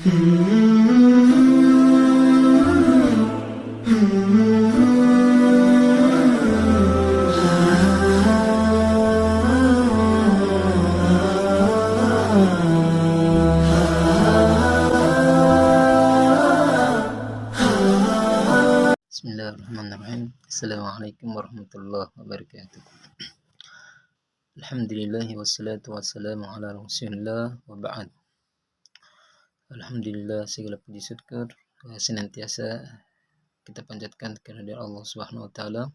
Bismillahirrahmanirrahim. Assalamualaikum warahmatullahi wabarakatuh. Alhamdulillah wassalatu wassalamu ala Rasulillah wa ba'd. Alhamdulillah, segala puji syukur senantiasa kita panjatkan kepada Allah Subhanahu wa taala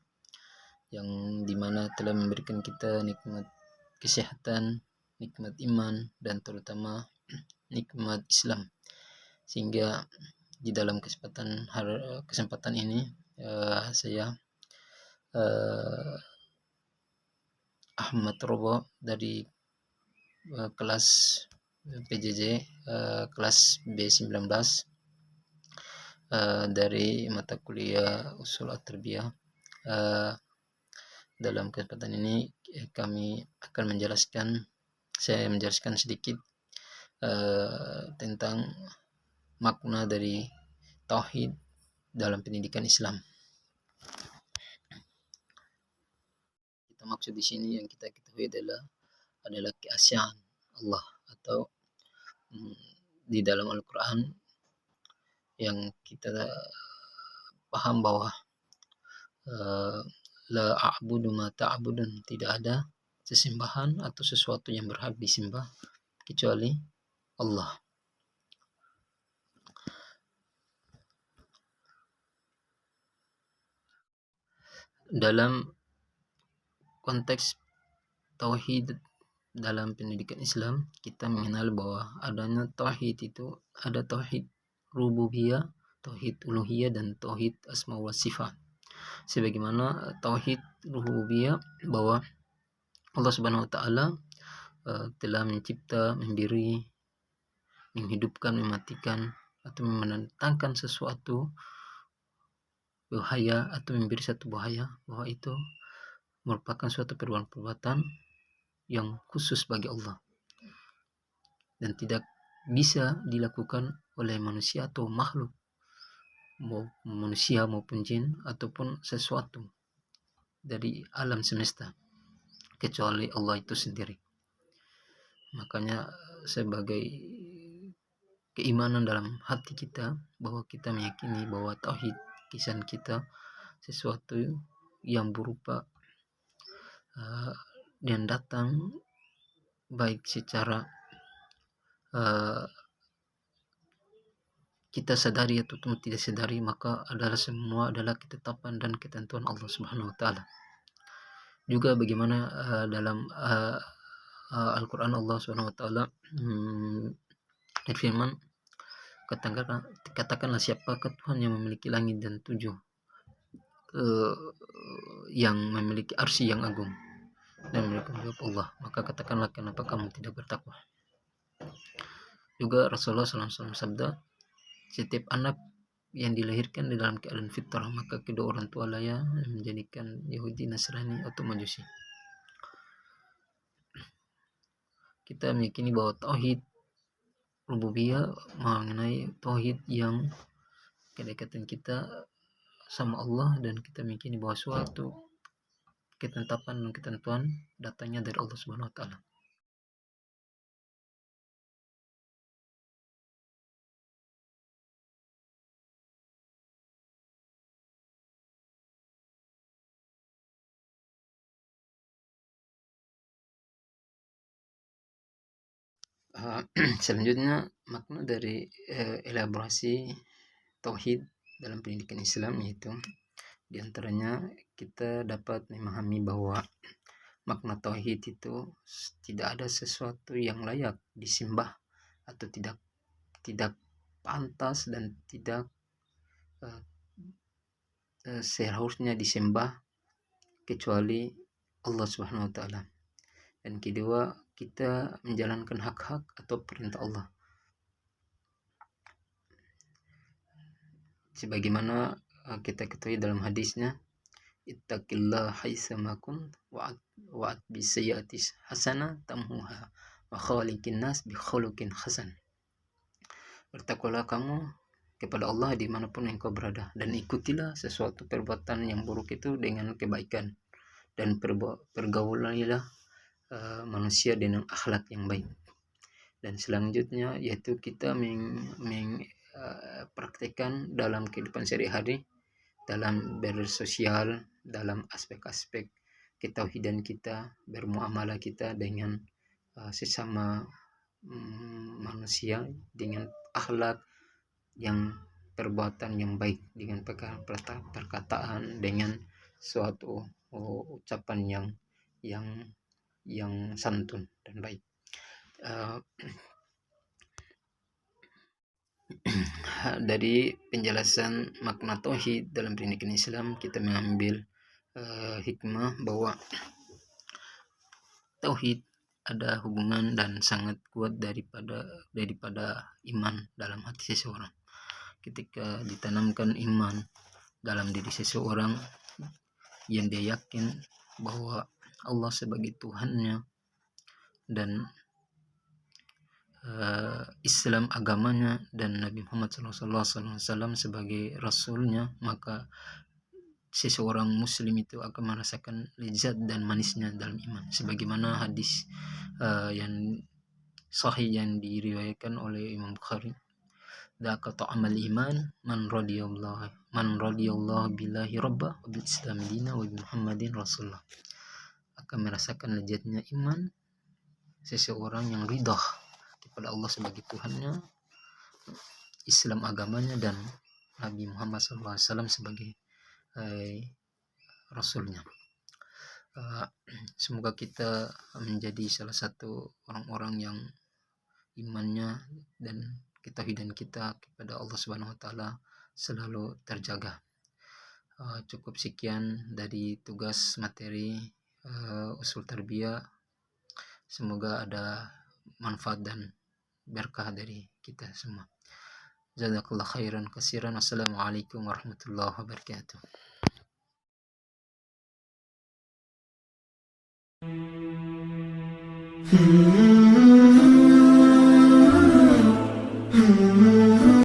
yang dimana telah memberikan kita nikmat kesehatan, nikmat iman, dan terutama nikmat Islam, sehingga di dalam kesempatan ini saya Ahmad Robo dari kelas PJJ kelas B19 dari mata kuliah Ushul At-Tarbiyah. Dalam kesempatan ini saya menjelaskan sedikit tentang makna dari tauhid dalam pendidikan Islam. Kita maksud di sini yang kita ketahui adalah keesaan Allah, atau di dalam Al-Quran yang kita paham bahwa la a'budu ma ta'budun, tidak ada sesembahan atau sesuatu yang berhak disembah kecuali Allah. Dalam konteks tauhid dalam pendidikan Islam, kita mengenal bahwa adanya tauhid itu ada tauhid rububiyah, tauhid uluhiyah, dan tauhid asma wa sifat. Sebagaimana tauhid rububiyah bahwa Allah Subhanahu wa taala telah mencipta, memberi, menghidupkan, mematikan, atau mendatangkan sesuatu bahaya atau memberi satu bahaya, bahwa itu merupakan suatu perbuatan yang khusus bagi Allah dan tidak bisa dilakukan oleh manusia atau makhluk, manusia maupun jin ataupun sesuatu dari alam semesta, kecuali Allah itu sendiri. Makanya sebagai keimanan dalam hati kita bahwa kita meyakini bahwa tauhid kisan kita sesuatu yang berupa yang datang baik secara kita sadari atau tidak sadari, maka semua adalah ketetapan dan ketentuan Allah Subhanahu wa taala. Juga bagaimana dalam Al-Quran Allah Subhanahu wa taala berfirman, katakanlah siapakah Tuhan yang memiliki langit dan 7 yang memiliki arsy yang agung, dan mereka menjawab Allah, maka katakanlah kenapa kamu tidak bertakwa. Juga Rasulullah SAW sabda, setiap anak yang dilahirkan di dalam keadaan fitrah, maka kedua orang tua layak menjadikan Yahudi, Nasrani, atau Majusi. Kita meyakini bahwa tauhid rububiyah mengenai tauhid yang kedekatan kita sama Allah, dan kita meyakini bahwa suatu ketetapan dan ketentuan datangnya dari Allah Subhanahu wa taala. Selanjutnya, makna dari elaborasi tauhid dalam pendidikan Islam, yaitu diantaranya kita dapat memahami bahwa makna tauhid itu tidak ada sesuatu yang layak disembah atau tidak pantas dan tidak seharusnya disembah kecuali Allah Subhanahu wa taala. Dan kedua, kita menjalankan hak-hak atau perintah Allah sebagaimana kita ketahui dalam hadisnya, ittaqillah haitsama kunt wa'at bisayyi'ati hasanah tamhuha wa khaliqin nas bi khuluqin hasan. bertakwalah kamu kepada Allah dimanapun engkau berada, dan ikutilah sesuatu perbuatan yang buruk itu dengan kebaikan, dan pergaulilah manusia dengan akhlak yang baik. Dan selanjutnya yaitu kita praktekkan dalam kehidupan sehari-hari, dalam bersosial, dalam aspek-aspek ketauhidan kita, bermuamalah kita dengan sesama manusia dengan akhlak yang perbuatan yang baik, dengan perkataan, dengan suatu ucapan yang santun dan baik. Dari penjelasan makna tauhid dalam pendidikan Islam, kita mengambil hikmah bahwa tauhid ada hubungan dan sangat kuat daripada iman dalam hati seseorang. Ketika ditanamkan iman dalam diri seseorang, yang dia yakin bahwa Allah sebagai Tuhannya dan Islam agamanya dan Nabi Muhammad SAW sebagai Rasulnya, maka seseorang muslim itu akan merasakan lezat dan manisnya dalam iman, sebagaimana hadis yang sahih yang diriwayatkan oleh Imam Bukhari, dzaka ta'amal iman man radiyallahu billahi rabba wa bil islam dina wa bi Muhammadin rasulullah. Akan merasakan lezatnya iman seseorang yang ridha kepada Allah sebagai Tuhannya, Islam agamanya, dan Nabi Muhammad SAW sebagai Rasulnya. Semoga kita menjadi salah satu orang-orang yang imannya dan ketauhidan kita kepada Allah Subhanahu wa taala selalu terjaga. Cukup sekian dari tugas materi usul tarbiyah. Semoga ada manfaat dan berkah dari kita semua. Jazakallah khairan katsiran. Assalamualaikum warahmatullahi wabarakatuh.